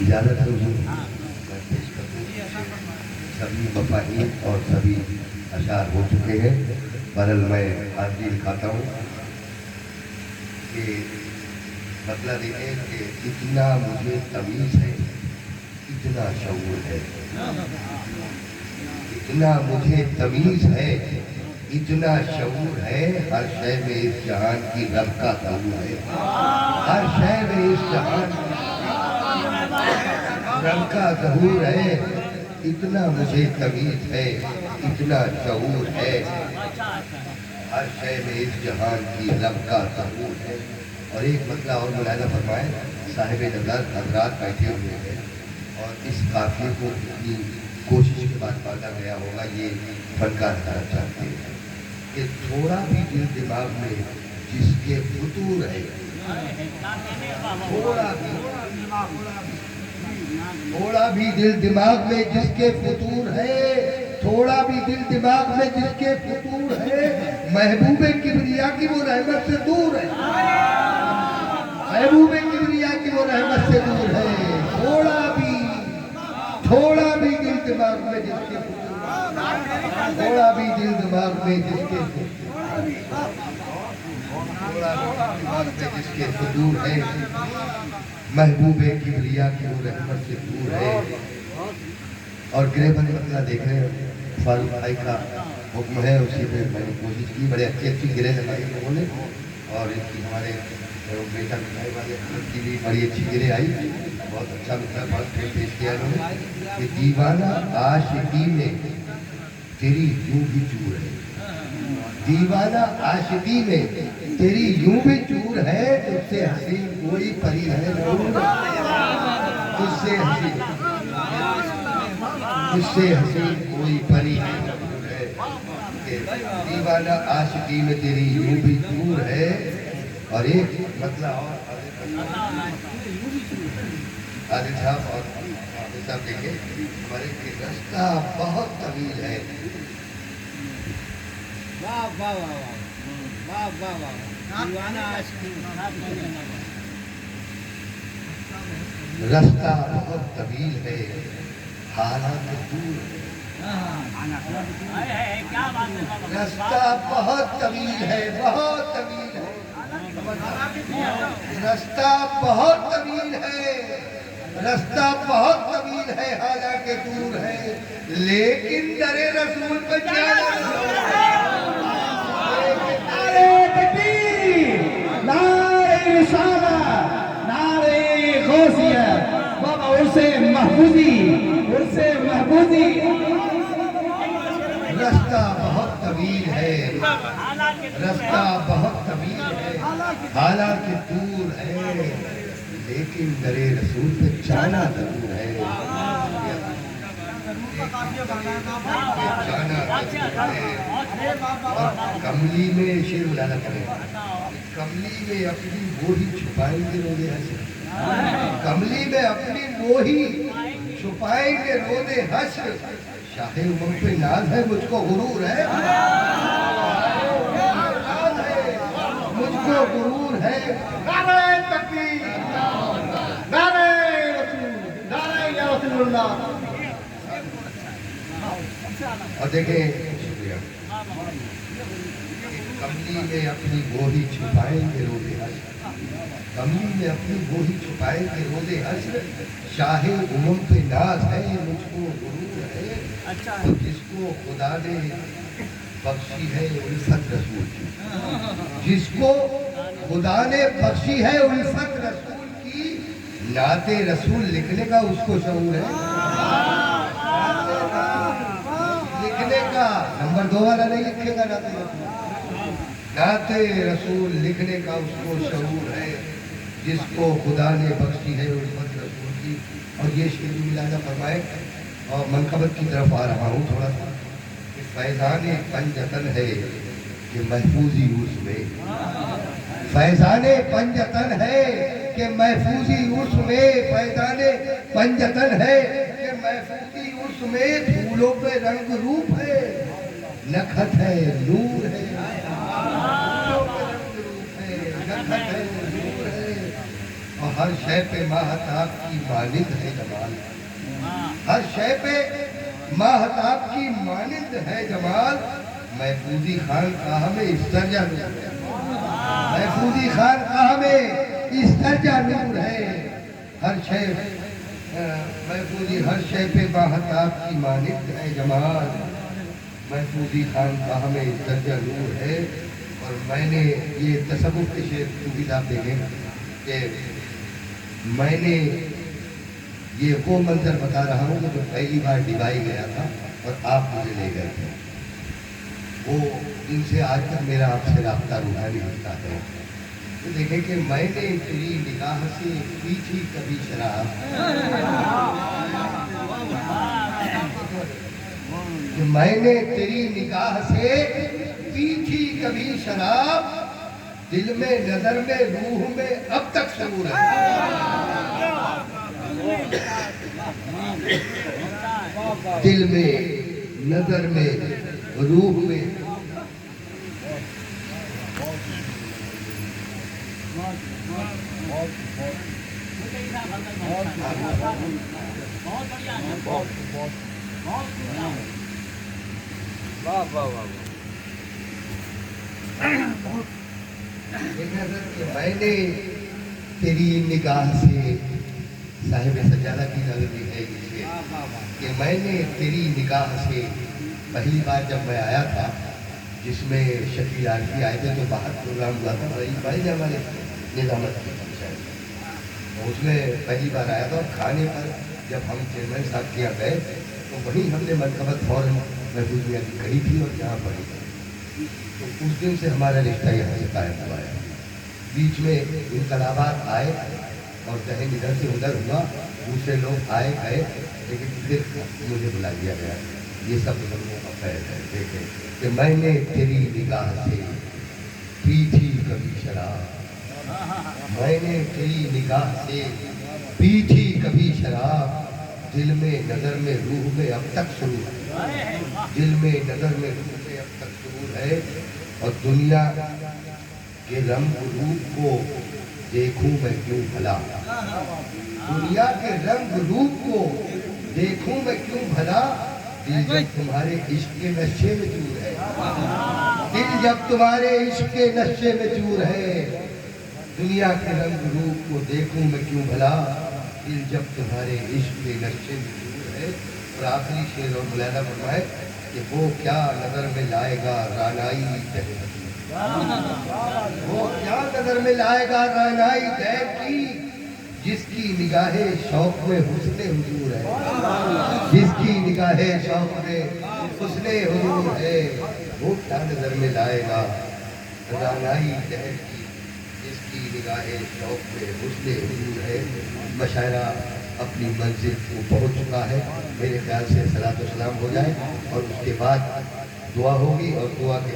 اجازت ہے حضور میں پیش کر دوں. سبھی مفاہیم اور سبھی اشعار ہو چکے ہیں. بہرحال میں حاضری دکھاتا ہوں کہ مطلب یہ ہے کہ اتنا مجھے تمیز ہے، اتنا شعور ہے، اتنا مجھے تمیز ہے، اتنا شعور ہے. ہر شے میں اس جہان کی رب کا ظہور ہے. ہر شے میں اس جہان رب کا ظہور ہے. اتنا مجھے تمیز ہے، اتنا شعور ہے. ہر شے میں اس جہان کی رب کا ظہور ہے. اور ایک مسئلہ اور ملاحظہ فرمائیں، صاحب نظر حضرات بیٹھے ہوئے ہیں اور اس قافیے کو اتنی کوشش کے بعد باندھا گیا ہوگا. یہ فنکار حضرات چاہتے ہیں کہ تھوڑا بھی دل دماغ میں جس کے فطور ہے، تھوڑا بھی دل دماغ میں جس کے فطور ہے، تھوڑا بھی دل دماغ میں جس کے فطور ہے، محبوب کبریا کی وہ رحمت سے دور ہے. محبوب کبریا کی وہ رحمت سے دور ہے. تھوڑا بھی دل دماغ میں جس کے فطور ہے، تھوڑا بھی دل دماغ میں جس کے جس کے فطور ہے، محبوب کبریا کی وہ رحمت سے دور ہے. اور گرے بنے مسئلہ دیکھ رہے ہیں، فاروق بھائی کا حکم ہے، اسی پہ میں نے کوشش کی. بڑے اچھی گرے لگائی لوگوں نے. اور اس کی ہمارے بیٹا مٹھائی والے کی بھی بڑی اچھی گرے آئی. بہت اچھا مطلب بہت پیش کیا انہوں نے کہ دیوانہ عاشقی میں تیری یوں بھی چور ہے. دیوانہ عاشقی میں تیری یوں بھی چور ہے. تجھ سے حسین کوئی پری ہے ضرور. تجھ سے حسین کوئی پری ہے ضرور ہے. دیوانہ عاشقی میں تیری یوں بھی چور ہے. اور ایک مطلب اور عادل صاحب اور عادل صاحب دیکھیں ہمارے کہ رستہ بہت طویل ہے. رستہ بہت طویل ہے، حالات دور ہے. رستہ بہت طویل ہے، بہت طویل ہے. رستہ بہت طویل ہے، رستہ بہت طویل ہے، حالانکہ دور ہے. لیکن در رسول پہ نعرہ تکبیر، نعرہ رسالہ، نعرہ غوثیہ، بابا عرص محفوظی، عرص محفوظی. رستہ بہت طویل ہے، رستہ بہت طویل ہے، حالانکہ دور ہے. لیکن در رسول پہ جانا ضرور ہے. کملی میں شیر بلانا کریں، کملی میں اپنی وہی چھپائیں گے روزے حشر. کملی میں اپنی وہی چھپائیں گے روزے حشر. شاہ امم پہ ناز ہے، مجھ کو غرور ہے، مجھ کو غرور ہے. نعرہ تکبیر، نعرہ رسول، نعرہ یا رسول اللہ. اور دیکھیں شکریہ. کملی میں اپنی وہی چھپائیں گے روزے حشر. کملی میں اپنی وہی چھپائیں گے روزے حشر. شاہ امم پہ ناز ہے، مجھ کو غرور ہے. تو جس کو خدا نے بخشی ہے الفت رسول کی، جس کو خدا نے بخشی ہے الفت رسول کی، نعت رسول لکھنے کا اس کو شعور ہے. لکھنے کا نمبر 2 والا نہیں لکھے گا نعت رسول. نعت رسول لکھنے کا اس کو شعور ہے، جس کو خدا نے بخشی ہے الفت رسول کی. اور یہ شعر بھی ملاحظہ فرمائے. اور منقبت کی طرف آ رہا ہوں تھوڑا سا کہ فیضان پنجتن ہے کہ محفوظی عرس میں. فیضان پنجتن ہے کہ محفوظی عرس میں. فیضان پنجتن ہے کہ محفوظی عرس میں. پھولوں پہ رنگ روپ ہے، نکھت ہے نور ہے. پھولوں پہ رنگ روپ ہے، نکھت ہے نور ہے. اور ہر شے پہ ماہتاب کی مانند ہے جمال، ہر شے پہ ماہتاب کی مانند ہے جمال، محفوظی خانقاہ میں اس درجہ نور ہے، محفوظی خانقاہ میں اس درجہ نور ہے، ہر شے محفوظی ہر شے پہ ماہتاب کی مانند ہے جمال، محفوظی خانقاہ میں اس درجہ نور ہے۔ اور میں نے یہ تصوف کے شعر بھی آپ دیکھیں کہ میں نے یہ وہ منظر بتا رہا ہوں جو پہلی بار ڈبائی گیا تھا اور آپ مجھے لے گئے تھے، وہ ان سے آج تک میرا آپ سے رابطہ روحانی ہوتا ہے۔ تو دیکھیں کہ میں نے تیری نگاہ سے پیچھی کبھی شراب، کہ میں نے تیری نگاہ سے پیچھی کبھی شراب، دل میں نظر میں روح میں اب تک سرور ہے، دل میں نظر میں روح میں میں نے تیری نگاہ سے، صاحب سجادہ کی نظری ہے یہ کہ میں نے تیری نگاہ سے، پہلی بار جب میں آیا تھا جس میں شکیل عارفی آئے تھے تو باہر پروگرام ہوا تھا بھائی جب ہمارے نظامت کی فنکشن، اس میں پہلی بار آیا تھا، اور کھانے پر جب ہم چیئرمین صاحب کے یہاں گئے تو وہیں ہم نے مرتبت فوراً محفوظ میاں کی کہی تھی اور یہاں پڑھی تھی، تو اس دن سے ہمارا رشتہ یہاں سے قائم ہوا ہے۔ بیچ میں انقلابات آئے اور ذہن ادھر سے ادھر ہوا، دوسرے لوگ آئے گئے، لیکن پھر مجھے بلا دیا گیا۔ یہ سب لوگوں کا فیض ہے۔ دیکھیں کہ میں نے تیری نگاہ سے پی تھی کبھی شراب، میں نے تیری نگاہ سے پی تھی کبھی شراب، دل میں نظر میں روح میں اب تک سرور ہے، دل میں نظر میں روح میں اب تک سرور ہے، اور دنیا کے رنگ روپ کو دیکھوں میں کیوں بھلا، دنیا کے رنگ روپ کو دیکھوں میں کیوں بھلا، دل جب تمہارے عشق کے نشے میں چور ہے، دل جب تمہارے عشق کے نشے میں چور ہے، دنیا کے رنگ روپ کو دیکھوں میں کیوں بھلا، دل جب تمہارے عشق کے نشے میں چور ہے۔ اور آخری شعر اور ملاحظہ فرمائے کہ وہ کیا نظر میں لائے گا رانائی دہر کی، وہ کیا نظر میں لائے گا رانائی دہر کی، جس کی نگاہ شوق میں حسن حضور ہے، جس کی نگاہ شوق میں حسن حضور ہے، وہ کیا نظر میں لائے گا رانائی دہر کی، جس کی نگاہ شوق میں حسن حضور ہے۔ مشاعرہ اپنی منزل کو پہنچ چکا ہے، میرے خیال سے صلاۃ و سلام ہو جائے اور اس کے بعد دعا ہوگی، اور دعا کے